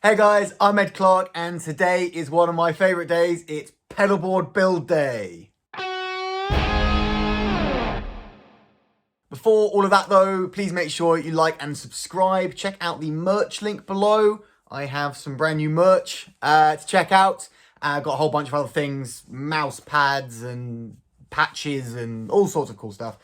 Hey guys, I'm Ed Clark and today is one of my favourite days. It's Pedalboard build day. Before all of that though, please make sure you like and subscribe. Check out the merch link below. I have some brand new merch to check out. I've got a whole bunch of other things, mouse pads and patches and all sorts of cool stuff.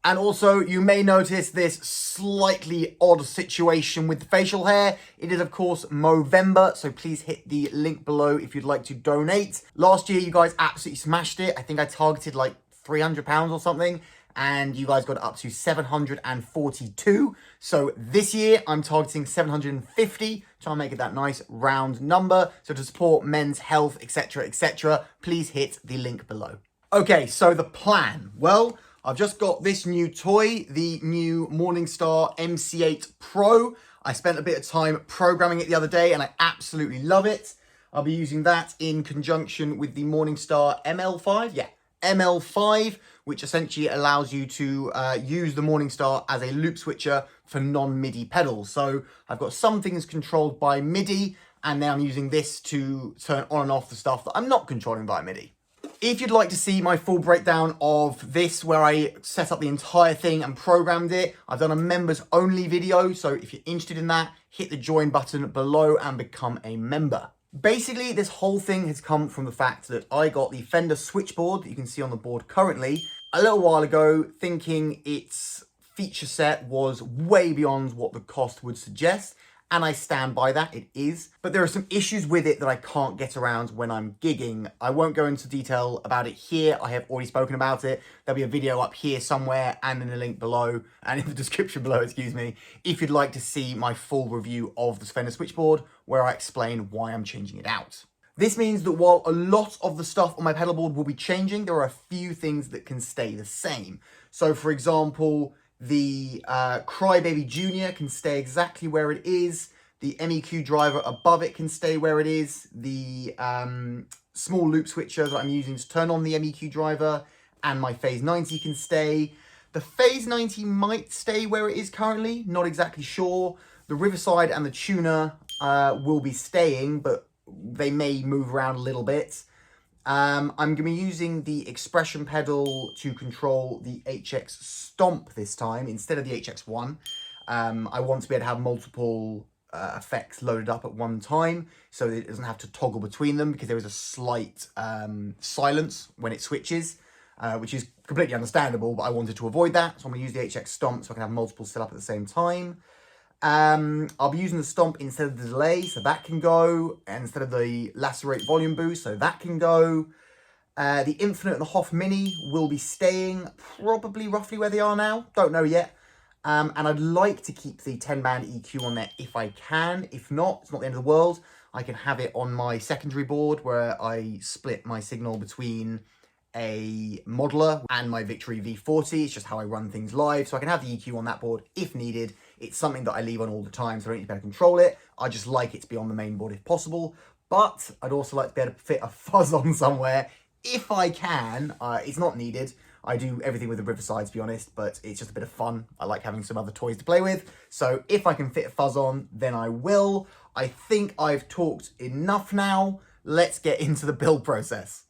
And also, you may notice this slightly odd situation with the facial hair. It is, of course, Movember, so please hit the link below if you'd like to donate. Last year, you guys absolutely smashed it. I think I targeted like £300 or something, and you guys got up to 742. So this year, I'm targeting 750, trying to make it that nice round number. So to support men's health, etc., please hit the link below. Okay, so the plan. Well, I've just got this new toy, the new Morningstar MC8 Pro. I spent a bit of time programming it the other day and I absolutely love it. I'll be using that in conjunction with the Morningstar ML5. Yeah, ML5, which essentially allows you to use the Morningstar as a loop switcher for non-MIDI pedals. So I've got some things controlled by MIDI, and then I'm using this to turn on and off the stuff that I'm not controlling by MIDI. If you'd like to see my full breakdown of this, where I set up the entire thing and programmed it, I've done a members only video. So if you're interested in that, hit the join button below and become a member. Basically, this whole thing has come from the fact that I got the Fender switchboard that you can see on the board currently a little while ago, thinking its feature set was way beyond what the cost would suggest. And I stand by that, it is. But there are some issues with it that I can't get around when I'm gigging. I won't go into detail about it here. I have already spoken about it. There'll be a video up here somewhere and in the link below and in the description below, excuse me, if you'd like to see my full review of the Fender switchboard where I explain why I'm changing it out. This means that while a lot of the stuff on my pedalboard will be changing, there are a few things that can stay the same. So for example, the Crybaby Junior can stay exactly where it is. The MEQ driver above it can stay where it is. The small loop switcher that I'm using to turn on the MEQ driver and my Phase 90 can stay. The Phase 90 might stay where it is currently, not exactly sure. The Riverside and the tuner will be staying, but they may move around a little bit. I'm going to be using the expression pedal to control the HX Stomp this time instead of the HX1. I want to be able to have multiple effects loaded up at one time so that it doesn't have to toggle between them, because there is a slight silence when it switches, which is completely understandable, but I wanted to avoid that. So I'm going to use the HX Stomp so I can have multiple set up at the same time. I'll be using the Stomp instead of the delay, so that can go, and instead of the Lacerate volume boost, so that can go. The Infinite and the Hoff Mini will be staying probably roughly where they are now, don't know yet. And I'd like to keep the 10-band EQ on there if I can. If not, it's not the end of the world. I can have it on my secondary board where I split my signal between a modeler and my Victory V40. It's just how I run things live. So I can have the EQ on that board if needed. It's something that I leave on all the time, so I don't need to be able to control it. I just like it to be on the main board if possible. But I'd also like to be able to fit a fuzz on somewhere if I can. It's not needed. I do everything with the Riverside, to be honest, but it's just a bit of fun. I like having some other toys to play with. So if I can fit a fuzz on, then I will. I think I've talked enough now. Let's get into the build process.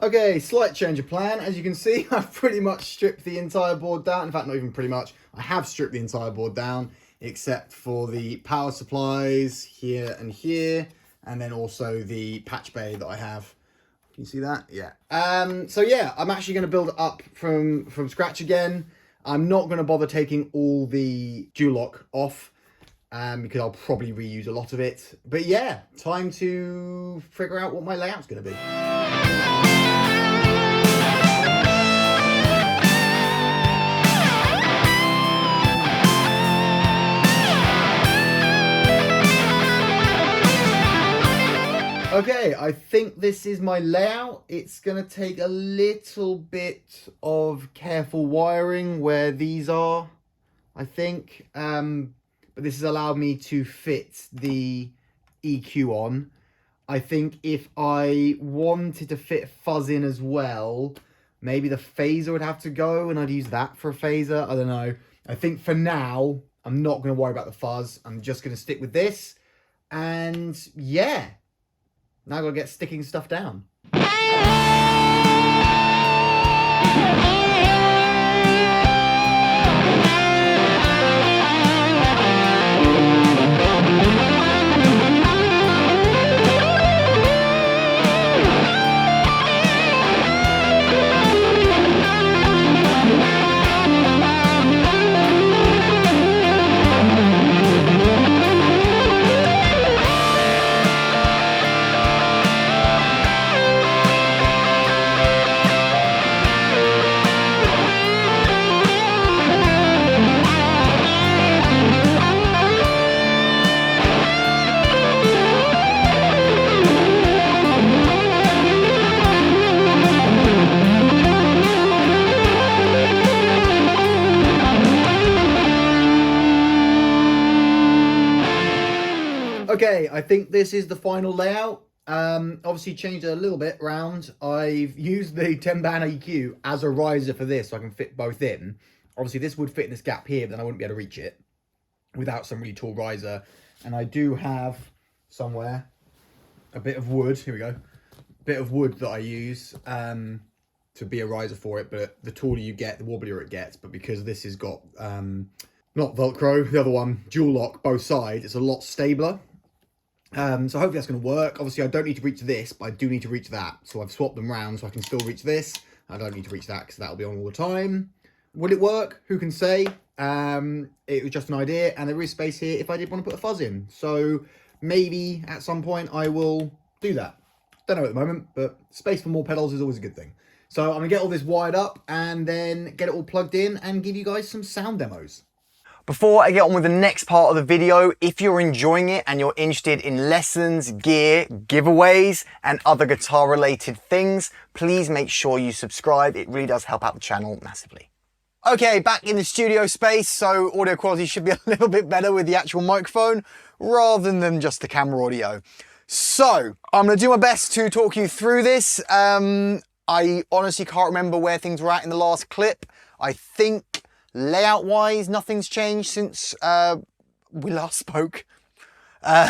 Okay, slight change of plan. As you can see, I've pretty much stripped the entire board down. In fact, not even pretty much. I have stripped the entire board down, except for the power supplies here and here, and then also the patch bay that I have. Can you see that? Yeah. So yeah, I'm actually going to build it up from scratch again. I'm not going to bother taking all the dual lock off, because I'll probably reuse a lot of it. But yeah, time to figure out what my layout's going to be. Okay, I think this is my layout. It's gonna take a little bit of careful wiring where these are, I think. But this has allowed me to fit the EQ on. I think if I wanted to fit fuzz in as well, maybe the phaser would have to go and I'd use that for a phaser. I don't know. I think for now, I'm not going to worry about the fuzz. I'm just going to stick with this. And yeah, now I've got to get sticking stuff down. Okay, I think this is the final layout. Obviously changed it a little bit round. I've used the 10-band EQ as a riser for this so I can fit both in. Obviously this would fit in this gap here, but then I wouldn't be able to reach it without some really tall riser. And I do have somewhere a bit of wood, here we go, bit of wood that I use to be a riser for it, but the taller you get, the wobblier it gets. But because this has got, not Velcro, the other one, dual lock, both sides, it's a lot stabler. So hopefully that's going to work. Obviously I don't need to reach this, but I do need to reach that. So I've swapped them round so I can still reach this. I don't need to reach that because that'll be on all the time. Will it work? Who can say? It was just an idea, and there is space here if I did want to put a fuzz in. So maybe at some point I will do that. Don't know at the moment, but space for more pedals is always a good thing. So I'm going to get all this wired up and then get it all plugged in and give you guys some sound demos. Before I get on with the next part of the video, if you're enjoying it and you're interested in lessons, gear, giveaways, and other guitar related things, please make sure you subscribe. It really does help out the channel massively. Okay, back in the studio space, so audio quality should be a little bit better with the actual microphone rather than just the camera audio. So, I'm going to do my best to talk you through this. I honestly can't remember where things were at in the last clip. I think layout wise, nothing's changed since we last spoke,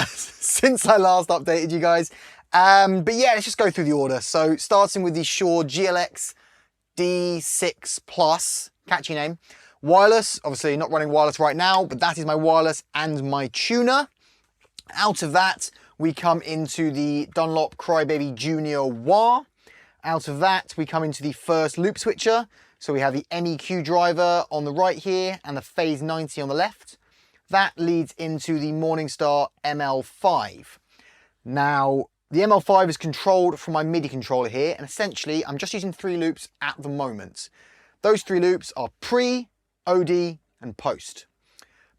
since I last updated you guys. But yeah, let's just go through the order. So starting with the Shure GLX D6 Plus, catchy name. Wireless, obviously not running wireless right now, but that is my wireless and my tuner. Out of that, we come into the Dunlop Crybaby Junior Wah. Out of that, we come into the first loop switcher. So we have the MEQ driver on the right here and the Phase 90 on the left. That leads into the Morningstar ML5. Now, the ML5 is controlled from my MIDI controller here, and essentially I'm just using 3 loops at the moment. Those 3 loops are pre, OD, and post.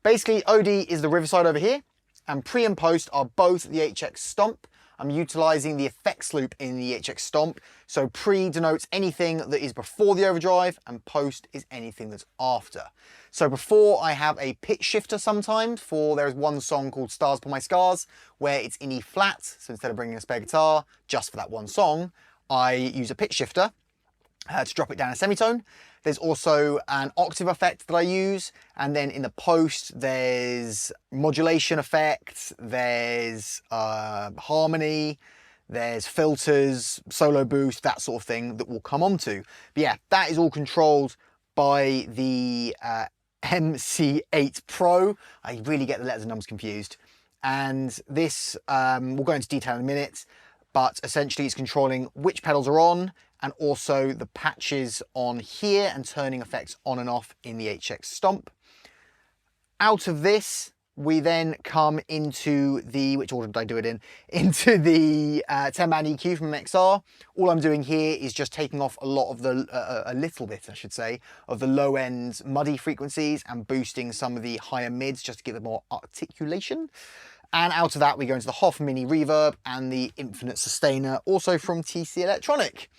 Basically, OD is the Riverside over here, and pre and post are both the HX Stomp. I'm utilizing the effects loop in the HX Stomp. So pre denotes anything that is before the overdrive and post is anything that's after. So before I have a pitch shifter sometimes for, there is one song called Stars Upon My Scars where it's in E flat. So instead of bringing a spare guitar just for that one song, I use a pitch shifter to drop it down a semitone. There's also an octave effect that I use, and then in the post there's modulation effects, there's harmony, there's filters, solo boost, that sort of thing that we'll come on to. But yeah, that is all controlled by the MC8 Pro. I really get the letters and numbers confused. And this, we'll go into detail in a minute, but essentially it's controlling which pedals are on, and also the patches on here and turning effects on and off in the HX Stomp. Out of this, we then come into the, which order did I do it in? Into the 10-band EQ from MXR. All I'm doing here is just taking off a lot of the, a little bit, I should say, of the low-end MIDI frequencies and boosting some of the higher mids just to give it more articulation. And out of that, we go into the Hoff Mini Reverb and the Infinite Sustainer, also from TC Electronic.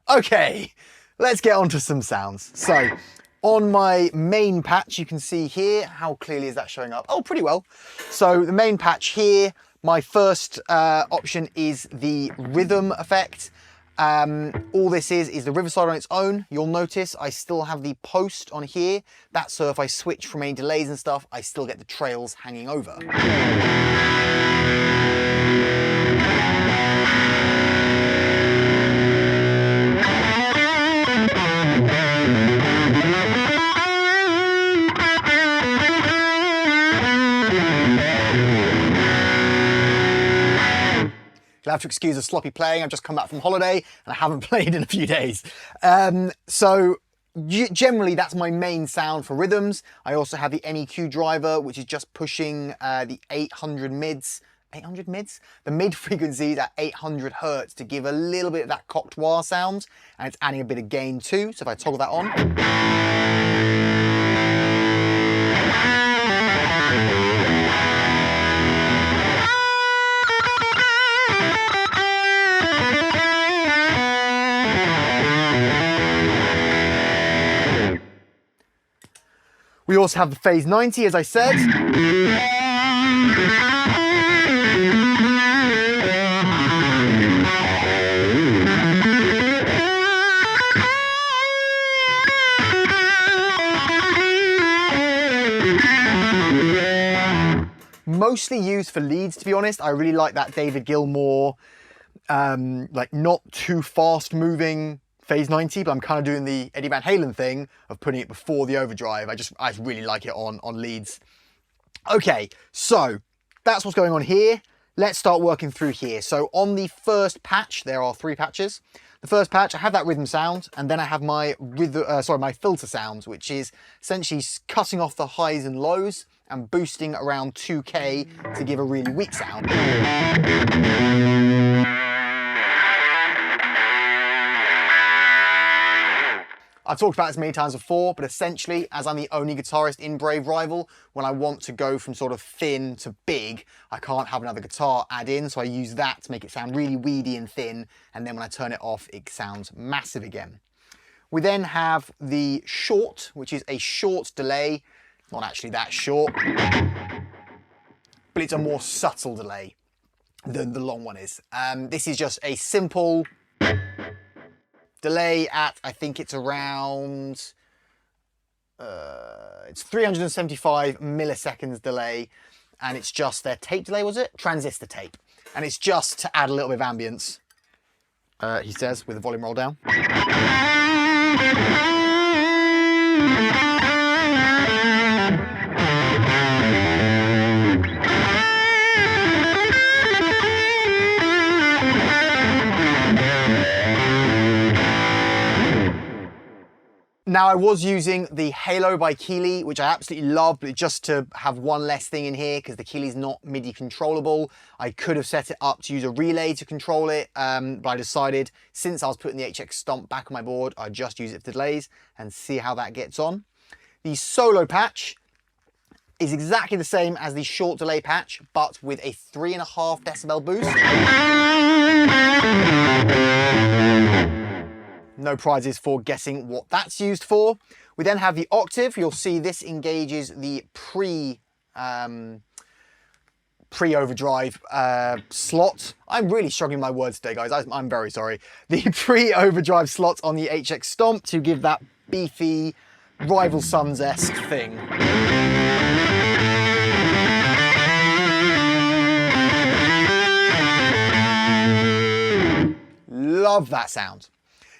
Okay, let's get on to some sounds. So, on my main patch, you can see here, how clearly is that showing up? Oh, pretty well. So the main patch here, my first option is the rhythm effect. All this is the Riverside on its own. You'll notice I still have the post on here. That's so if I switch from any delays and stuff, I still get the trails hanging over. You'll have to excuse the sloppy playing. I've just come back from holiday and I haven't played in a few days. Generally, that's my main sound for rhythms. I also have the MEQ driver, which is just pushing the 800 mids. 800 mids? The mid frequencies at 800 hertz to give a little bit of that coctoir sound, and it's adding a bit of gain too. So if I toggle that on. We also have the phase 90, as I said. Mostly used for leads, to be honest. I really like that David Gilmour, like not too fast moving phase 90, but I'm kind of doing the Eddie Van Halen thing of putting it before the overdrive. I really like it on leads. Okay, so that's what's going on here. Let's start working through here. So on the first patch, there are 3 patches. The first patch, I have that rhythm sound, and then I have my my filter sounds, which is essentially cutting off the highs and lows and boosting around 2K to give a really weak sound. I've talked about this many times before, but essentially, as I'm the only guitarist in Brave Rival, when I want to go from sort of thin to big, I can't have another guitar add in, so I use that to make it sound really weedy and thin, and then when I turn it off, it sounds massive again. We then have the short, which is a short delay, not actually that short, but it's a more subtle delay than the long one is. This is just a simple delay at, I think it's around, it's 375 milliseconds delay, and it's just their tape delay, was it? Transistor tape. And it's just to add a little bit of ambience, he says, with the volume roll down. Now, I was using the Halo by Keeley, which I absolutely love, but just to have one less thing in here, because the Keeley's not MIDI controllable. I could have set it up to use a relay to control it, but I decided, since I was putting the HX Stomp back on my board, I'd just use it for delays and see how that gets on. The solo patch is exactly the same as the short delay patch, but with a 3.5 decibel boost. No prizes for guessing what that's used for. We then have the octave. You'll see this engages the pre-overdrive slot. I'm really struggling with my words today, guys. I'm very sorry. The pre-overdrive slot on the HX Stomp to give that beefy Rival Sons-esque thing. Love that sound.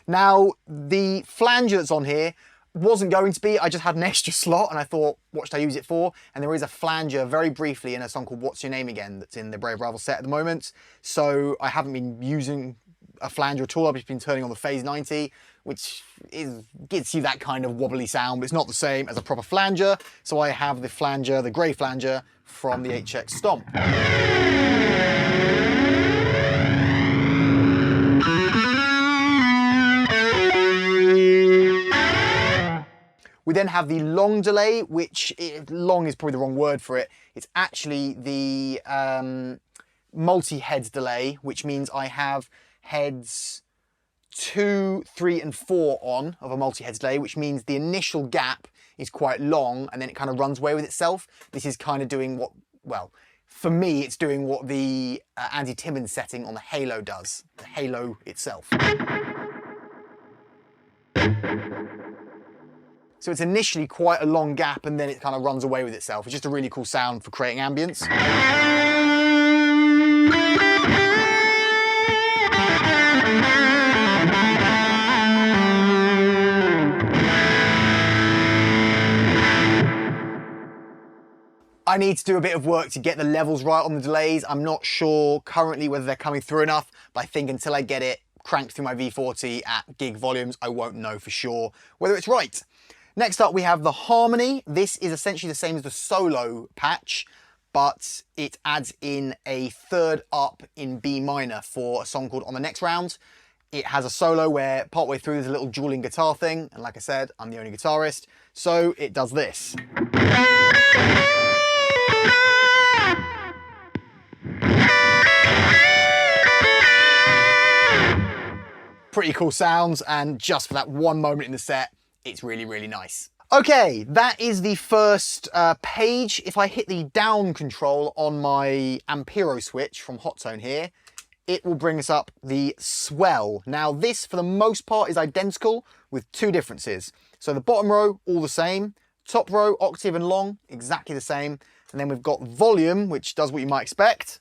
Now, the flanger that's on here wasn't going to be, I just had an extra slot and I thought, what should I use it for? And there is a flanger very briefly in a song called What's Your Name Again that's in the Brave Rival set at the moment. So I haven't been using a flanger at all. I've just been turning on the phase 90, which gives you that kind of wobbly sound, but it's not the same as a proper flanger. So I have the flanger, the grey flanger from the HX Stomp. We then have the long delay, which long is probably the wrong word for it. It's actually the multi-heads delay, which means I have heads 2, 3, and 4 on of a multi-heads delay, which means the initial gap is quite long and then it kind of runs away with itself. This is kind of doing what, well, for me, it's doing what the Andy Timmons setting on the Halo does, the Halo itself. So it's initially quite a long gap and then it kind of runs away with itself. It's just a really cool sound for creating ambience. I need to do a bit of work to get the levels right on the delays. I'm not sure currently whether they're coming through enough, but I think until I get it cranked through my V40 at gig volumes, I won't know for sure whether it's right. Next up, we have the harmony. This is essentially the same as the solo patch, but it adds in a third up in B minor for a song called On the Next Round. It has a solo where partway through there's a little dueling guitar thing, and like I said, I'm the only guitarist, so it does this. Pretty cool sounds, and just for that one moment in the set, it's really, really nice. Okay, that is the first page. If I hit the down control on my Ampero switch from Hot Tone here, it will bring us up the swell. Now this, for the most part, is identical with two differences. So the bottom row, all the same. Top row, octave and long, exactly the same. And then we've got volume, which does what you might expect.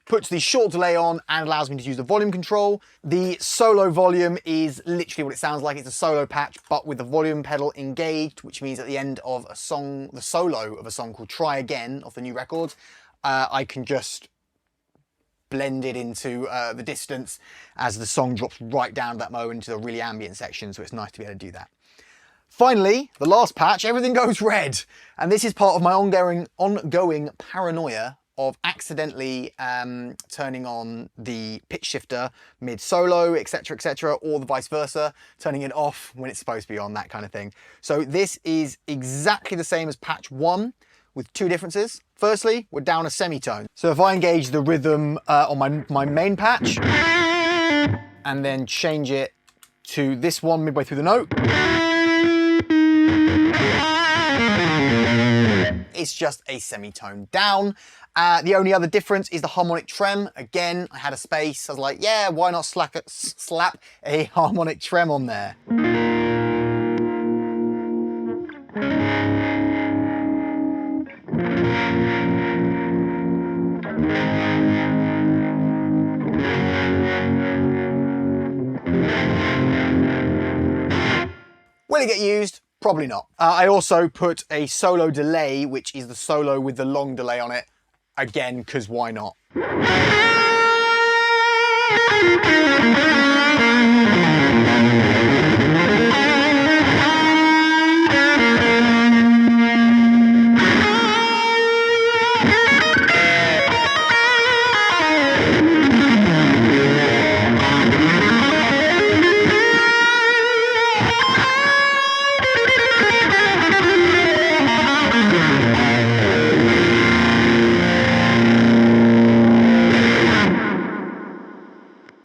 Puts the short delay on and allows me to use the volume control. The solo volume is literally what it sounds like. It's a solo patch, but with the volume pedal engaged, which means at the end of a song, the solo of a song called Try Again of the new record, I can just blend it into the distance as the song drops right down to that moment into the really ambient section. So it's nice to be able to do that. Finally, the last patch, everything goes red. And this is part of my ongoing paranoia of accidentally turning on the pitch shifter mid-solo, etc., or the vice versa, turning it off when it's supposed to be on, that kind of thing. So this is exactly the same as patch 1 with two differences. Firstly, we're down a semitone. So if I engage the rhythm on my main patch and then change it to this one midway through the note, it's just a semitone down. The only other difference is the harmonic trem. Again, I had a space. I was like, yeah, why not slap a harmonic trem on there? Will it get used? Probably not. I also put a solo delay, which is the solo with the long delay on it. Again, because why not?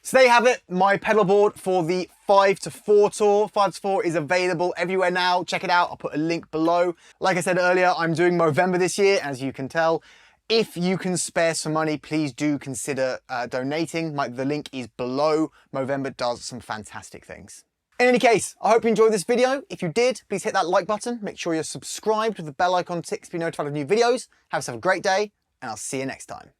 So there you have it, my pedal board for the 5 to 4 tour. 5 to 4 is available everywhere now. Check it out, I'll put a link below. Like I said earlier, I'm doing Movember this year, as you can tell. If you can spare some money, please do consider donating. The link is below. Movember does some fantastic things. In any case, I hope you enjoyed this video. If you did, please hit that like button. Make sure you're subscribed with the bell icon ticked to be notified of new videos. Have yourself a great day, and I'll see you next time.